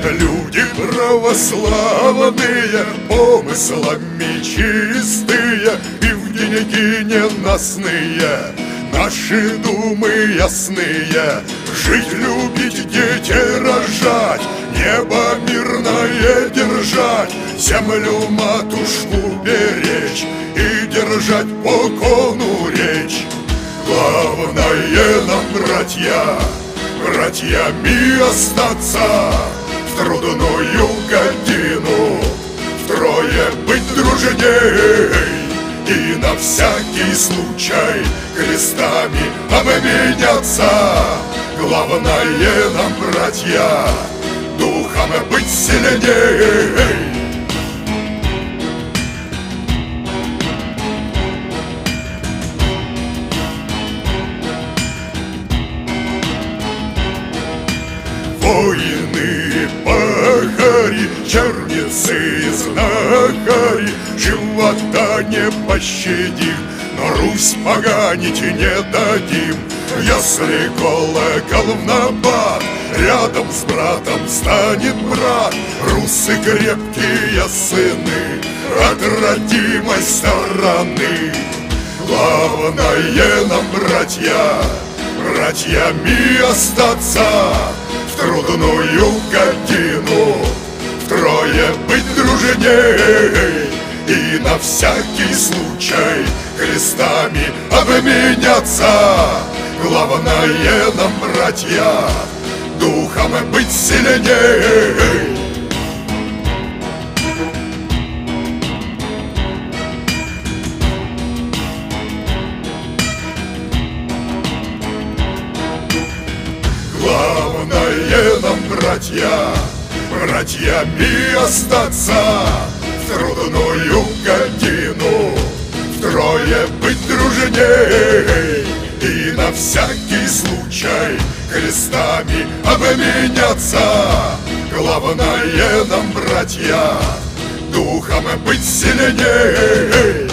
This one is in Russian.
Люди православные, помыслами чистые и в деньги ненастные. Наши думы ясные: жить, любить, детей рожать, небо мирное держать, землю матушку беречь и держать по кону речь. Главное нам, братья, братьями остаться в трудную годину, втрое быть дружней и на всякий случай крестами обменяться. Главное нам, братья, духом быть сильней. Воины, пахари, черницы и знахари живота не пощадим, но Русь поганить не дадим. Если колокол в набат, рядом с братом станет брат. Русы крепкие сыны от родимой стороны. Главное нам, братья, братьями остаться в трудную годину, втрое быть дружней и на всякий случай крестами обменяться. Главное нам, братья, духом быть сильней. Главное нам, братья, братьями остаться в трудную годину, втрое быть дружней и на всякий случай крестами обменяться. Главное нам, братья, духом быть сильней.